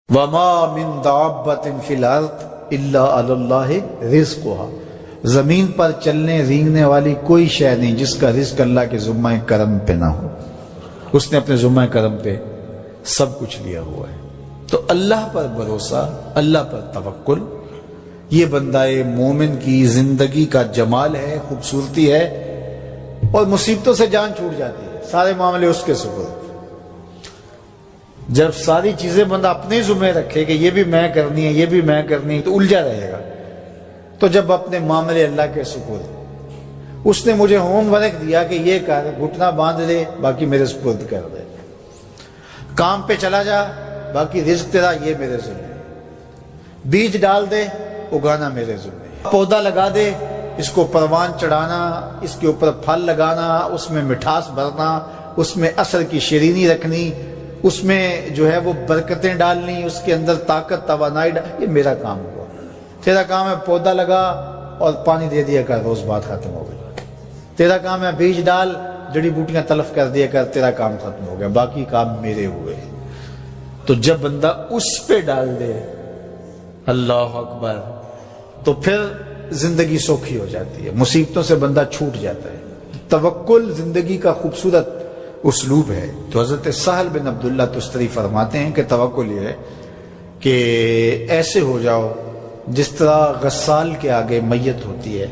وما من دابۃ فی الارض الا علی اللہ رزقها، زمین پر چلنے رینگنے والی کوئی شے نہیں جس کا رزق اللہ کے ذمہ کرم پہ نہ ہو۔ اس نے اپنے ذمہ کرم پہ سب کچھ لیا ہوا ہے۔ تو اللہ پر بھروسہ، اللہ پر توکل، یہ بندہ مومن کی زندگی کا جمال ہے، خوبصورتی ہے، اور مصیبتوں سے جان چھوٹ جاتی ہے، سارے معاملے اس کے سپرد۔ جب ساری چیزیں بندہ اپنے ذمہ رکھے کہ یہ بھی میں کرنی ہے، یہ بھی میں کرنی ہے، تو الجھا رہے گا۔ تو جب اپنے معاملے اللہ کے سپرد، اس نے مجھے ہوم ورک دیا کہ یہ کر، گھٹنا باندھ دے، باقی میرے سپرد کر دے، کام پہ چلا جا، باقی رزق تیرا، یہ میرے ذمہ ہے، بیج ڈال دے، اگانا میرے ذمہ ہے، پودا لگا دے، اس کو پروان چڑھانا، اس کے اوپر پھل لگانا، اس میں مٹھاس بھرنا، اس میں اثر کی شیرینی رکھنی، اس میں جو ہے وہ برکتیں ڈالنی، اس کے اندر طاقت توانائی یہ میرا کام ہوا۔ تیرا کام ہے پودا لگا اور پانی دے دیا کر، روز بات ختم ہو گئی۔ تیرا کام ہے بیج ڈال، جڑی بوٹیاں تلف کر دیا کر، تیرا کام ختم ہو گیا، باقی کام میرے ہوئے۔ تو جب بندہ اس پہ ڈال دے، اللہ اکبر، تو پھر زندگی سوکھی ہو جاتی ہے، مصیبتوں سے بندہ چھوٹ جاتا ہے۔ توکل زندگی کا خوبصورت اسلوب ہے۔ تو حضرت سہل بن عبداللہ تستری فرماتے ہیں کہ توکل یہ ہے کہ ایسے ہو جاؤ جس طرح غسال کے آگے میت ہوتی ہے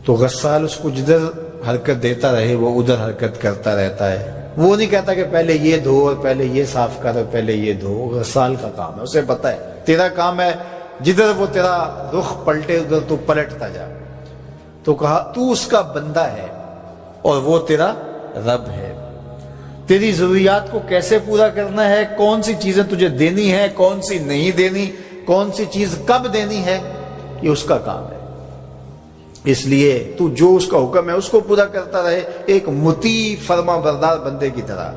تو غسال اس کو جدھر حرکت دیتا رہے وہ ادھر حرکت کرتا رہتا ہے، وہ نہیں کہتا کہ پہلے یہ دھو اور پہلے یہ صاف کر اور پہلے یہ دھو۔ غسال کا کام ہے، اسے پتہ ہے تیرا کام ہے جدھر وہ تیرا رخ پلٹے ادھر تو پلٹتا جا۔ تو کہا تو اس کا بندہ ہے اور وہ تیرا رب ہے، تیری ضروریات کو کیسے پورا کرنا ہے، کون سی چیزیں تجھے دینی ہے، کون سی نہیں دینی، کون سی چیز کب دینی ہے، یہ اس کا کام ہے۔ اس لیے تو جو اس کا حکم ہے اس کو پورا کرتا رہے، ایک مطیع فرما بردار بندے کی طرح،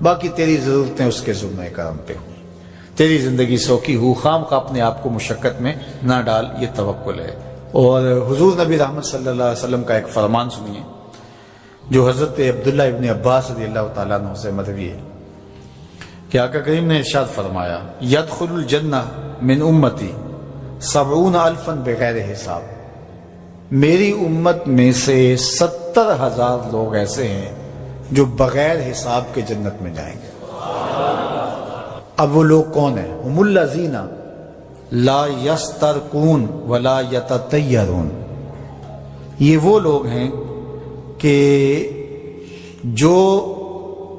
باقی تیری ضرورتیں اس کے ذمہ کرم پہ ہوں، تیری زندگی سوکھی ہو، خام خواہ اپنے آپ کو مشقت میں نہ ڈال، یہ توکل ہے۔ اور حضور نبی رحمت صلی اللہ علیہ وسلم کا ایک فرمان سنیے جو حضرت عبداللہ ابن عباس رضی اللہ تعالیٰ عنہ سے مروی ہے کہ آقا کریم نے ارشاد فرمایا، یدخل الجنہ من امتی 70,000 بغیر حساب، میری امت میں سے 70,000 لوگ ایسے ہیں جو بغیر حساب کے جنت میں جائیں گے۔ اب وہ لوگ کون ہیں؟ ہم الذین لا یسترقون ولا یتطیرون، یہ وہ لوگ ہیں کہ جو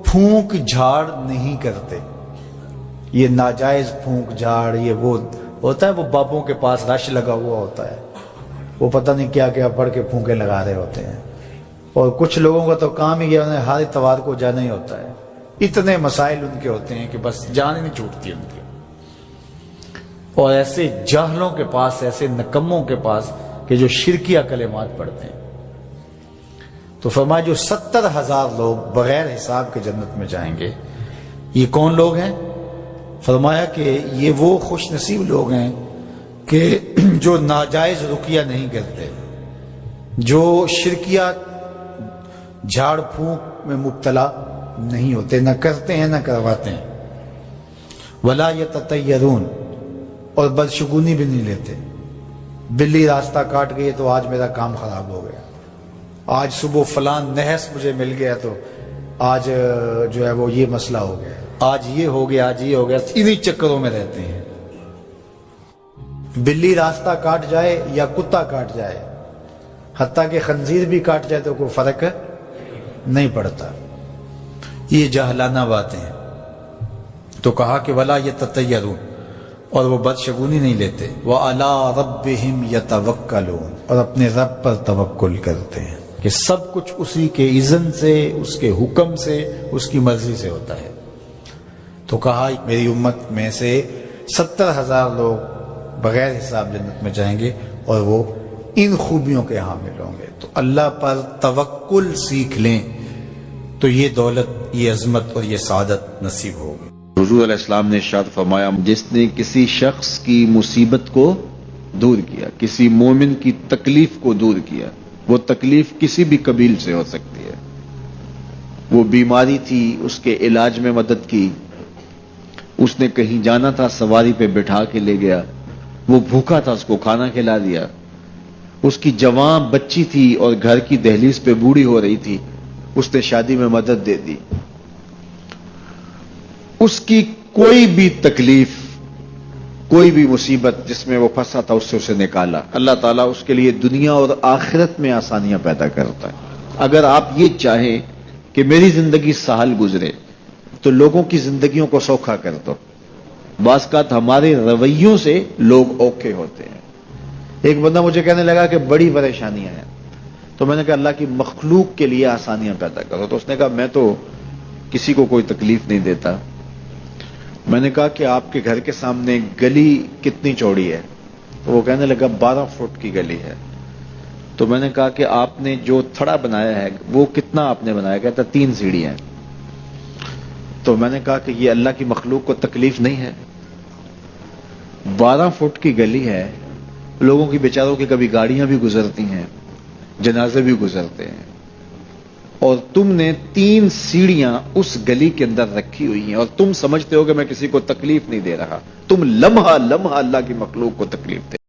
پھونک جھاڑ نہیں کرتے۔ یہ ناجائز پھونک جھاڑ، یہ وہ ہوتا ہے، وہ بابوں کے پاس رش لگا ہوا ہوتا ہے، وہ پتہ نہیں کیا کیا پڑھ کے پھونکے لگا رہے ہوتے ہیں، اور کچھ لوگوں کا تو کام ہی ہے، انہیں ہر اتوار کو جانا ہی ہوتا ہے، اتنے مسائل ان کے ہوتے ہیں کہ بس جان ہی نہیں چھوٹتی ان کی۔ اور ایسے جاہلوں کے پاس، ایسے نکموں کے پاس کہ جو شرکیہ کلمات پڑھتے ہیں۔ تو فرمایا جو 70,000 لوگ بغیر حساب کے جنت میں جائیں گے، یہ کون لوگ ہیں؟ فرمایا کہ یہ وہ خوش نصیب لوگ ہیں کہ جو ناجائز رقیہ نہیں کرتے، جو شرکیہ جھاڑ پھونک میں مبتلا نہیں ہوتے، نہ کرتے ہیں نہ کرواتے ہیں، ولا یتطیرون، اور بدشگونی بھی نہیں لیتے۔ بلی راستہ کاٹ گئی تو آج میرا کام خراب ہو گیا، آج صبح فلان نحس مجھے مل گیا تو آج جو ہے وہ یہ مسئلہ ہو گیا، آج یہ ہو گیا، آج یہ ہو گیا، انہی چکروں میں رہتے ہیں۔ بلی راستہ کاٹ جائے یا کتا کاٹ جائے، حتیٰ کہ خنزیر بھی کاٹ جائے تو کوئی فرق نہیں پڑتا، یہ جاہلانہ باتیں ہیں۔ تو کہا کہ ولا یتطیرون، اور وہ بدشگونی نہیں لیتے، وَعَلَىٰ رَبِّهِمْ يَتَوَكَّلُونَ، اور اپنے رب پر توکل کرتے ہیں کہ سب کچھ اسی کے اذن سے، اس کے حکم سے، اس کی مرضی سے ہوتا ہے۔ تو کہا میری امت میں سے 70,000 لوگ بغیر حساب جنت میں جائیں گے اور وہ ان خوبیوں کے حامل ہوں گے۔ تو اللہ پر توکل سیکھ لیں تو یہ دولت، یہ عظمت اور یہ سعادت نصیب ہوگی۔ حضور علیہ السلام نے ارشاد فرمایا، جس نے کسی شخص کی مصیبت کو دور کیا، کسی مومن کی تکلیف کو دور کیا، وہ تکلیف کسی بھی قبیل سے ہو سکتی ہے، وہ بیماری تھی، اس کے علاج میں مدد کی، اس نے کہیں جانا تھا، سواری پہ بٹھا کے لے گیا، وہ بھوکا تھا، اس کو کھانا کھلا دیا. اس کی جوان بچی تھی اور گھر کی دہلیز پہ بوڑھی ہو رہی تھی، اس نے شادی میں مدد دے دی. اس کی کوئی بھی تکلیف، کوئی بھی مصیبت جس میں وہ پھنسا تھا، اس سے اسے نکالا. اللہ تعالیٰ اس کے لیے دنیا اور آخرت میں آسانیاں پیدا کرتا ہے. اگر آپ یہ چاہیں کہ میری زندگی سہل گزرے تو لوگوں کی زندگیوں کو سوکھا کر دو. بعض اوقات ہمارے رویوں سے لوگ اوکھے ہوتے ہیں. ایک بندہ مجھے کہنے لگا کہ بڑی پریشانیاں ہیں، تو میں نے کہا اللہ کی مخلوق کے لیے آسانیاں پیدا کرو. تو اس نے کہا میں تو کسی کو کوئی تکلیف نہیں دیتا. میں نے کہا کہ آپ کے گھر کے سامنے گلی کتنی چوڑی ہے؟ تو وہ کہنے لگا 12 فٹ کی گلی ہے. تو میں نے کہا کہ آپ نے جو تھڑا بنایا ہے وہ کتنا آپ نے بنایا؟ کہتا 3 سیڑھیاں. تو میں نے کہا کہ یہ اللہ کی مخلوق کو تکلیف نہیں ہے؟ 12 فٹ کی گلی ہے، لوگوں کی بیچاروں کی کبھی گاڑیاں بھی گزرتی ہیں، جنازے بھی گزرتے ہیں، اور تم نے 3 سیڑھیاں اس گلی کے اندر رکھی ہوئی ہیں اور تم سمجھتے ہو کہ میں کسی کو تکلیف نہیں دے رہا. تم لمحہ لمحہ اللہ کی مخلوق کو تکلیف دے